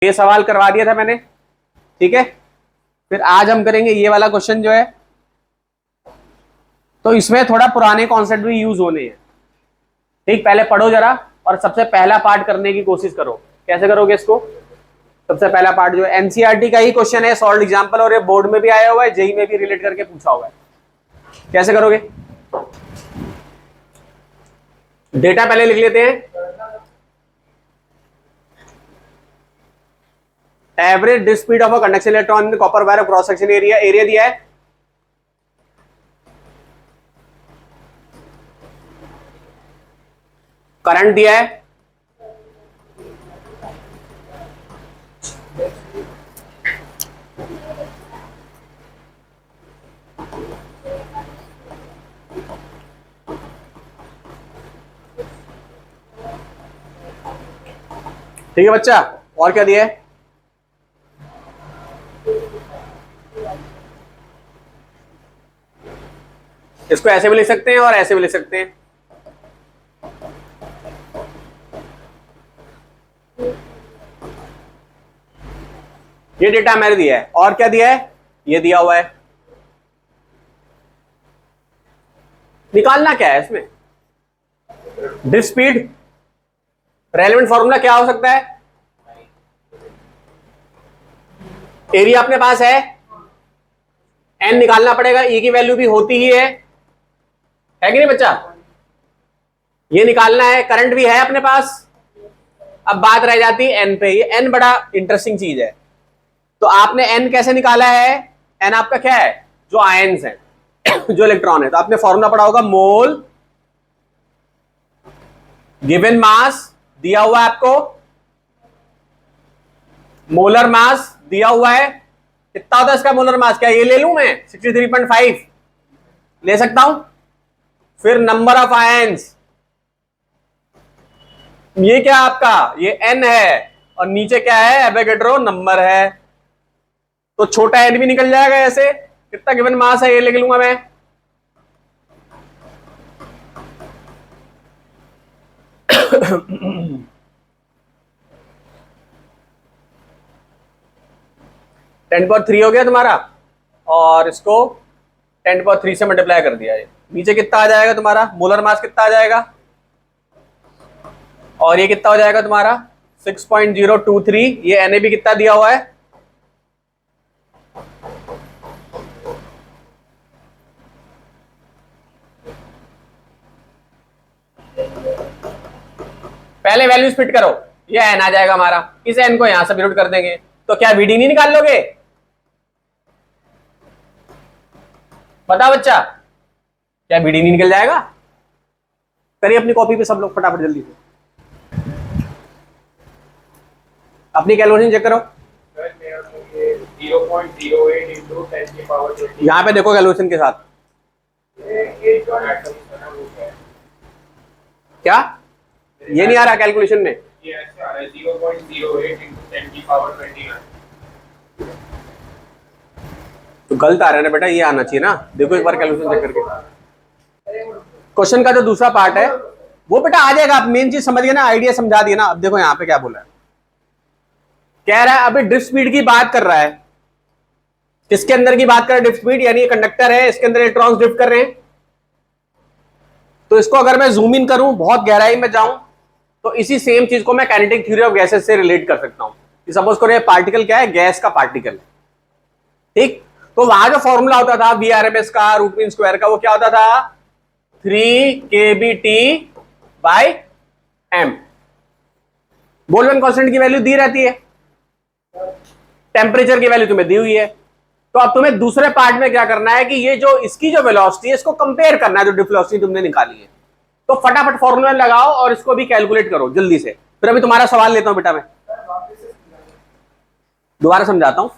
ये सवाल करवा दिया था मैंने, ठीक है। फिर आज हम करेंगे ये वाला क्वेश्चन जो है, तो इसमें थोड़ा पुराने कॉन्सेप्ट भी यूज होने हैं, ठीक। पहले पढ़ो जरा और सबसे पहला पार्ट करने की कोशिश करो। कैसे करोगे इसको? सबसे पहला पार्ट जो है एनसीईआरटी का ही क्वेश्चन है, सॉल्व एग्जांपल, और ये बोर्ड में भी आया हुआ है, जेई में भी रिलेट करके पूछा हुआ है। कैसे करोगे? डेटा पहले लिख लेते हैं। Average disc speed of a conduction electron in copper wire cross section area, area दिया है, करंट दिया है, ठीक है बच्चा। और क्या दिया है? इसको ऐसे भी लिख सकते हैं और ऐसे भी लिख सकते हैं। ये डेटा मैंने दिया है। और क्या दिया है? ये दिया हुआ है। निकालना क्या है इसमें? Disc speed. रेलेवेंट फॉर्मूला क्या हो सकता है? एरिया अपने पास है, एन निकालना पड़ेगा, ई की वैल्यू भी होती ही है कि नहीं बच्चा? ये निकालना है, करंट भी है अपने पास। अब बात रह जाती है एन पे। ये एन बड़ा इंटरेस्टिंग चीज है। तो आपने एन कैसे निकाला है? एन आपका क्या है? जो आयंस है जो इलेक्ट्रॉन है। तो आपने फॉर्मूला पढ़ा होगा, मोल गिवन मास दिया हुआ है आपको, मोलर मास दिया हुआ है। कितना होता है इसका मोलर मास? क्या ये ले लूं मैं 63.5? ले सकता हूं। फिर नंबर ऑफ आयंस, ये क्या आपका? ये एन है, और नीचे क्या है? एवोगैड्रो नंबर है। तो छोटा एन भी निकल जाएगा ऐसे। कितना गिवन मास है ये लिख लूंगा मैं। टेन पावर थ्री हो गया तुम्हारा, और इसको 10 पावर 3 से मल्टीप्लाई कर दिया है। नीचे कितना आ जाएगा तुम्हारा? मोलर मास कितना आ जाएगा? और ये कितना हो जाएगा तुम्हारा? 6.023। ये Na भी कितना दिया हुआ है? पहले वैल्यूज फिट करो। ये एन आ जाएगा हमारा, इस एन को यहां सब्स्टिट्यूट कर देंगे। तो क्या वीडी नहीं निकाल लोगे? बता बच्चा, क्या वीडी नहीं निकल जाएगा? करिए अपनी कॉपी पे सब लोग फटाफट जल्दी से अपनी कैलकुलेशन चेक करो। 0.08 into 10 की पावर 20। यहां पे देखो कैलकुलेशन के साथ क्या ये नहीं आ रहा कैलकुलेशन में? ये ऐसे आ रहा है 0.08 into 10 की पावर 21। तो गलत आ रहा है ना बेटा, ये आना चाहिए ना। देखो एक बार कैलकुलेशन चेक करके। क्वेश्चन का जो दूसरा पार्ट है वो बेटा आ जाएगा। आप मेन चीज समझ गए ना, आइडिया समझा दिया ना। अब देखो यहाँ पे क्या बोला है, कह रहा है अभी ड्रिफ्ट स्पीड की बात कर रहा है। किसके अंदर की बात कर रहा है? ड्रिफ्ट स्पीड, यानी ये कंडक्टर है, इसके अंदर इलेक्ट्रॉन्स ड्रिफ्ट कर रहे हैं। तो इसको अगर मैं जूम इन करूं, बहुत गहराई में जाऊं, तो इसी सेम चीज को मैं काइनेटिक थ्योरी ऑफ गैसेस से रिलेट कर सकता हूं। कि सपोज करो ये पार्टिकल क्या है? गैस का पार्टिकल है, ठीक। तो वहां जो फॉर्मूला होता था VRMS का, रूट मीन स्क्वायर का, वो क्या होता था? 3 kBT/m। बोल्ट्जमैन कांस्टेंट की वैल्यू दी रहती है, टेम्परेचर की वैल्यू तुम्हें दी हुई है। तो अब तुम्हें दूसरे पार्ट में क्या करना है कि ये जो इसकी जो वेलोसिटी है इसको कंपेयर करना है, जो ड्रिफ्ट वेलोसिटी तुमने निकाली है। तो फटाफट फॉर्मूला लगाओ और इसको भी कैलकुलेट करो जल्दी से। फिर अभी तुम्हारा सवाल लेता हूं बेटा, मैं दोबारा समझाता हूं।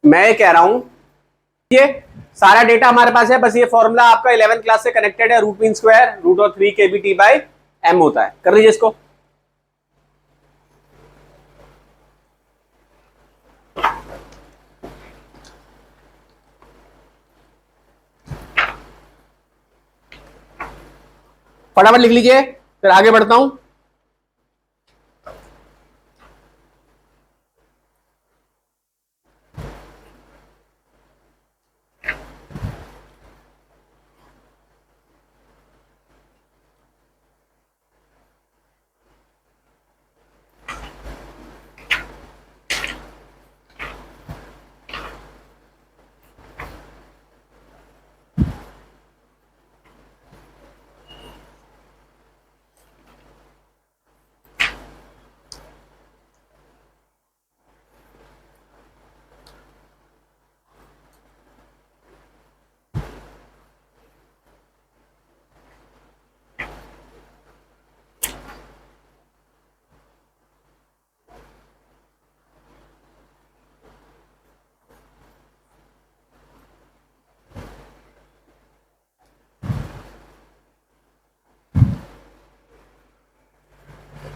मैं कह रहा हूं ये सारा डेटा हमारे पास है, बस ये फॉर्मूला आपका 11th क्लास से कनेक्टेड है। रूट मीन स्क्वायर √3 kBT/m होता है। कर लीजिए इसको। फटाफट लिख लीजिए, फिर आगे बढ़ता हूं।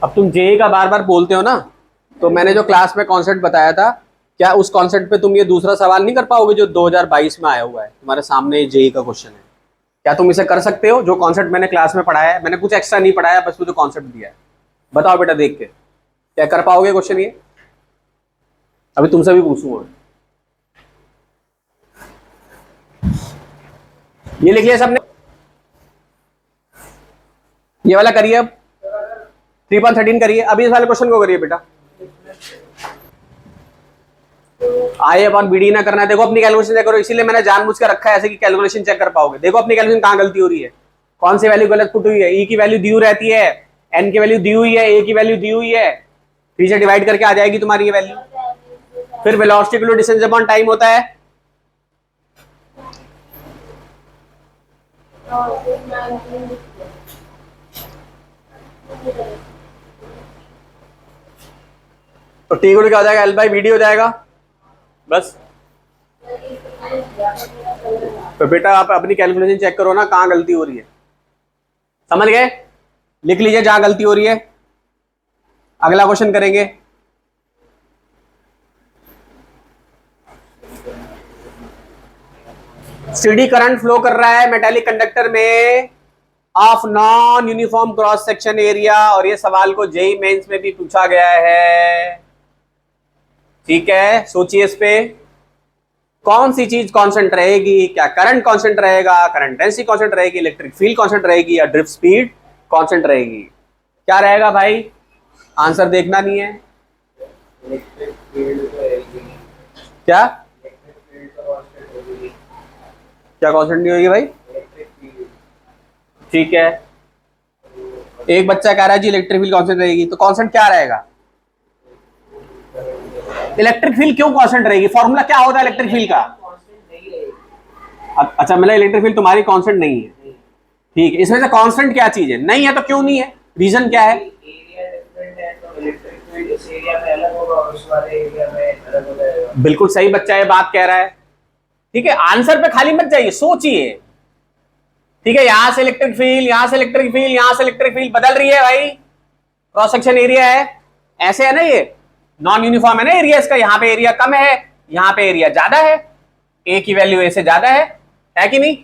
अब तुम जेई का बार बार बोलते हो ना, तो मैंने जो क्लास में कॉन्सेप्ट बताया था, क्या उस कॉन्सेप्ट पे तुम ये दूसरा सवाल नहीं कर पाओगे जो 2022 में आया हुआ है तुम्हारे सामने? जेई का क्वेश्चन है, क्या तुम इसे कर सकते हो? जो कॉन्सेप्ट मैंने क्लास में पढ़ाया है, मैंने कुछ एक्स्ट्रा नहीं पढ़ाया, बस वो जो कॉन्सेप्ट दिया है, बताओ बेटा देख के, क्या कर पाओगे क्वेश्चन ये? अभी तुमसे भी पूछूंगा। ये लिख लिया सबने? ये वाला करिए, अब 3.13 करिए। अभी इस वाले क्वेश्चन को करिए बेटा। आई अपॉन बीडी ना करना है। देखो अपनी कैलकुलेशन चेक करो, इसीलिए मैंने जानबूझ कर रखा है ऐसे कि कैलकुलेशन चेक कर पाओगे। देखो अपनी कैलकुलेशन कहां गलती हो रही है, कौन सी वैल्यू गलत पुट हुई है। ई की वैल्यू दी रहती है, एन की वैल्यू दी हुई है, ए की वैल्यू दी हुई है, 3 से डिवाइड करके आ जाएगी तुम्हारी ये वैल्यू। फिर velocity equal to distance upon time होता है। तो टी इक्वल क्या हो जाएगा, एल बाई बी डी हो जाएगा बस। तो बेटा आप अपनी कैलकुलेशन चेक करो ना, कहां गलती हो रही है, समझ गए? लिख लीजिए जहां गलती हो रही है। अगला क्वेश्चन करेंगे। स्टेडी करंट फ्लो कर रहा है मेटालिक कंडक्टर में of non uniform cross section area, और ये सवाल को जेई मेंस में भी पूछा गया है। ठीक है, सोचिए इस पे कौन सी चीज कांस्टेंट रहेगी? क्या करंट कांस्टेंट रहेगा, करंट डेंसिटी कांस्टेंट रहेगी, इलेक्ट्रिक फील्ड कांस्टेंट रहेगी, या ड्रिफ्ट स्पीड कांस्टेंट रहेगी? क्या रहेगा भाई? आंसर देखना नहीं है क्या? क्या कांस्टेंट नहीं होगी भाई? ठीक है, एक बच्चा कह रहा है जी इलेक्ट्रिक फील्ड कांस्टेंट रहेगी, तो कांस्टेंट क्या रहेगा? इलेक्ट्रिक फील्ड क्यों कांस्टेंट रहेगी? फॉर्मूला क्या होता है इलेक्ट्रिक फील्ड का? अच्छा मतलब इलेक्ट्रिक फील्ड तुम्हारी कांस्टेंट नहीं है, ठीक है। इसमें से कांस्टेंट क्या चीज है? नहीं है तो क्यों नहीं है, रीजन क्या है? बिल्कुल सही बच्चा ये बात कह रहा है, ठीक है। आंसर पे खाली मत जाइए, सोचिए, ठीक है। यहां से इलेक्ट्रिक फील्ड, यहां से इलेक्ट्रिक फील्ड, यहां से इलेक्ट्रिक फील्ड बदल रही है भाई, क्रॉस सेक्शन एरिया है, ऐसे है ना, ये नॉन यूनिफॉर्म है ना एरिया इसका। यहाँ पे एरिया कम है, यहाँ पे एरिया ज्यादा है, ए की वैल्यू ए से ज्यादा है कि नहीं?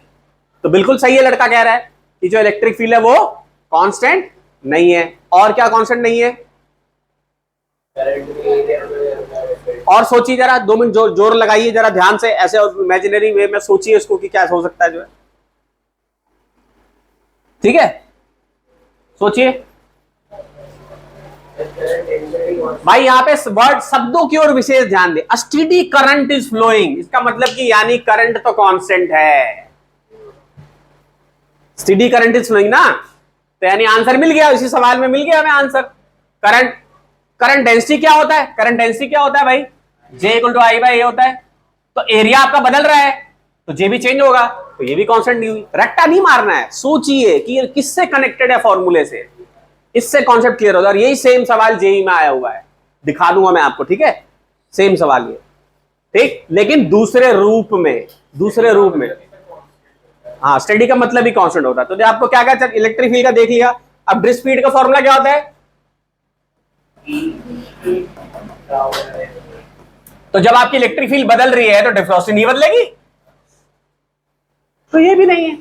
तो बिल्कुल सही है, लड़का कह रहा है कि जो इलेक्ट्रिक फील्ड है वो कांस्टेंट नहीं है। और क्या कांस्टेंट नहीं है? और सोचिए जरा, 2 मिनट जोर लगाइए जरा ध्यान से, ऐसे इमेजिनरी वे में सोचिए इसको कि क्या हो सकता है जो है, ठीक है। सोचिए भाई, यहां पे वर्ड शब्दों की ओर विशेष ध्यान दे। स्टेडी करंट इज फ्लोइंग, इसका मतलब कि यानी करंट तो कांस्टेंट है। स्टेडी करंट इज फ्लोइंग ना, तो यानी आंसर मिल गया, इसी सवाल में मिल गया हमें आंसर। करंट डेंसिटी क्या होता है? करंट डेंसिटी क्या होता है भाई? J equal to I by A होता है। तो एरिया आपका बदल रहा है तो J भी चेंज होगा, तो ये भी कांस्टेंट नहीं हुई। रट्टा नहीं मारना है, सोचिए कि ये किससे कनेक्टेड है फॉर्मूले से, इससे कॉन्सेप्ट क्लियर होगा। और यही सेम सवाल जेई में आया हुआ है, दिखा दूंगा मैं आपको, ठीक है। सेम सवाल ये, ठीक, लेकिन दूसरे रूप में, दूसरे रूप में। हाँ, स्टेडी का मतलब ही कांस्टेंट होता है। तो आपको क्या क्या इलेक्ट्रिक फील्ड का देख लिया, अब ड्रिफ्ट स्पीड का फॉर्मूला क्या होता है? तो जब आपकी इलेक्ट्रिक फील्ड बदल रही है तो ड्रिफ्ट वेलोसिटी नहीं बदलेगी, तो ये भी नहीं है।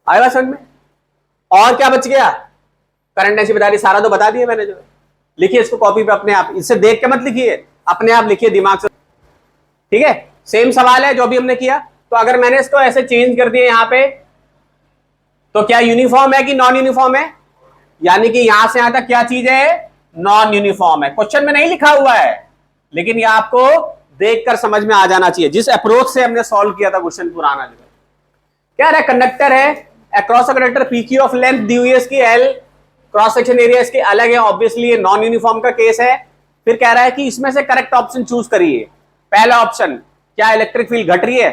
आएगा समझ में? और क्या बच गया? करंट डेंसिटी बता रही, सारा तो बता दिया मैंने। जो लिखिए इसको कॉपी पे अपने आप, इससे देख के मत लिखिए, अपने आप लिखिए दिमाग से, ठीक है। सेम सवाल है जो भी हमने किया। तो अगर मैंने इसको ऐसे चेंज कर दिया यहां पे, तो क्या यूनिफॉर्म है कि नॉन यूनिफॉर्म है? यानी कि यहां से यहां तक क्या चीज है? नॉन यूनिफॉर्म है। क्वेश्चन में नहीं लिखा हुआ है, लेकिन ये आपको देखकर समझ में आ जाना चाहिए, जिस अप्रोच से हमने सॉल्व किया था क्वेश्चन पुराना। जो क्या है, कंडक्टर है, across conductor PQ of length दी हुई है इसकी एल, क्रॉस सेक्शन एरिया इसके अलग है, ऑब्वियसली ये नॉन यूनिफॉर्म का केस है। फिर कह रहा है कि इसमें से करेक्ट ऑप्शन चूज करिए। पहला ऑप्शन, क्या इलेक्ट्रिक फील्ड घट रही है?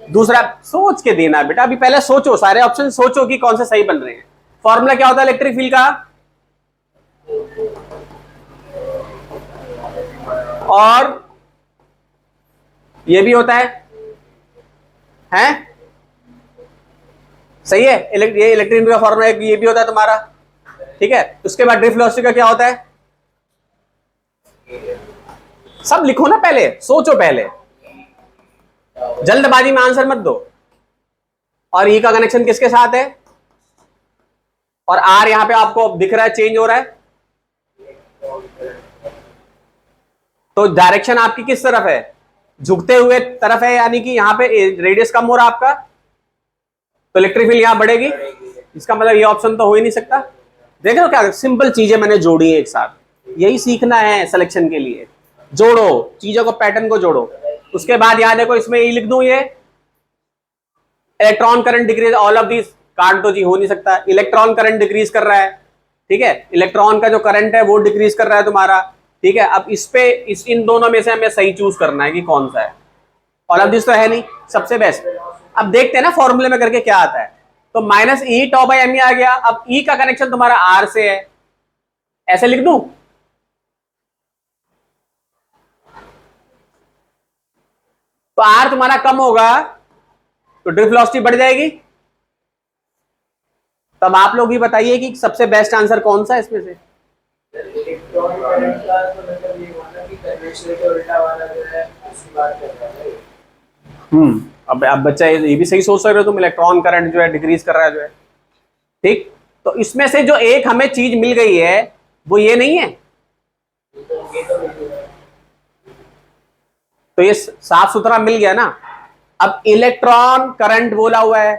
दूसरा, सोच के देना बेटा, अभी पहले सोचो, सारे ऑप्शन सोचो कि कौन से सही बन रहे हैं। फॉर्मूला क्या होता है इलेक्ट्रिक फील्ड का? और ये भी होता है, सही है। ये इलेक्ट्रिक फील्ड का फॉर्मूला ये भी होता है तुम्हारा, ठीक है। उसके बाद ड्रिफ्ट वेलोसिटी का क्या होता है, सब लिखो ना, पहले सोचो, पहले जल्दबाजी में आंसर मत दो। और ई का कनेक्शन किसके साथ है, और आर यहां पे आपको दिख रहा है चेंज हो रहा है, तो डायरेक्शन आपकी किस तरफ है, झुकते हुए तरफ है, यानी कि यहां पे रेडियस कम हो रहा है आपका, तो इलेक्ट्रिक फील्ड यहां बढ़ेगी। इसका मतलब ये ऑप्शन तो हो ही नहीं सकता। देख रहे हो क्या सिंपल चीजें मैंने जोड़ी है एक साथ, यही सीखना है सिलेक्शन के लिए। जोड़ो चीजों को, पैटर्न को जोड़ो। उसके बाद यहां देखो, इसमें ये लिख दूं, ये electron current decrease all of this, काट तो जी हो नहीं सकता, इलेक्ट्रॉन करंट डिक्रीज कर रहा है, ठीक है, इलेक्ट्रॉन का जो करंट है वो डिक्रीज कर रहा है तुम्हारा, ठीक है। अब इस पे इन दोनों में से हमें सही चूज करना है कि कौन सा है। ऑल ऑफ दिस तो है नहीं, सबसे बेस्ट। अब देखते हैं ना फॉर्मूले में करके क्या आता है, तो minus E tau by M आ गया। अब ई का कनेक्शन तुम्हारा आर से है, ऐसे लिख दूं, तो आर तुम्हारा कम होगा तो ड्रिफ्ट वेलोसिटी बढ़ जाएगी। तब आप लोग ही बताइए कि सबसे बेस्ट आंसर कौन सा है इसमें से। इलेक्ट्रॉन करंट का तो मतलब ये हुआ ना कि कन्वेंशनल के उल्टा वाला जो है उसकी बात कर रहा है। अब बच्चा ये भी सही सोच रहे हो तुम, इलेक्ट्रॉन करंट जो है डिक्रीज कर रहा है जो है, ठीक। तो इसमें से जो एक हमें चीज मिल गई है वो ये नहीं है, तो ये साफ सुथरा मिल गया ना। अब इलेक्ट्रॉन करंट बोला हुआ है,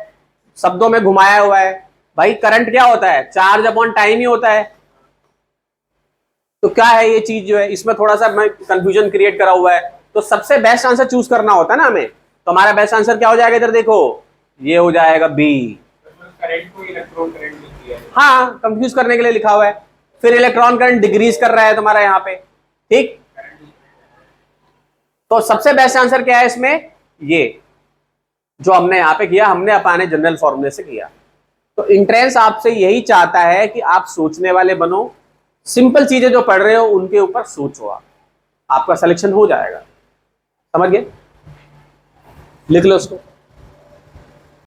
शब्दों में घुमाया हुआ है, भाई करंट क्या होता है, चार्ज अपॉन टाइम ही होता है। तो क्या है ये चीज जो है, इसमें थोड़ा सा कंफ्यूजन क्रिएट करा हुआ है, तो सबसे बेस्ट आंसर चूज करना होता है ना हमें। तो हमारा बेस्ट आंसर क्या हो जाएगा, इधर देखो, ये हो जाएगा बी। करंट को इलेक्ट्रॉन करंट लिख दिया है। हाँ, कंफ्यूज करने के लिए लिखा हुआ है। फिर इलेक्ट्रॉन करंट डिक्रीज कर रहा है तुम्हारा यहाँ पे, ठीक। तो सबसे बेस्ट आंसर क्या है इसमें, ये जो हमने यहाँ पे किया, हमने अपने जनरल फॉर्मूले से किया। तो इंट्रेंस आपसे यही चाहता है कि आप सोचने वाले बनो, सिंपल चीजें जो पढ़ रहे हो उनके ऊपर सोचो, आपका सिलेक्शन हो जाएगा। समझ गए, लिख लो उसको।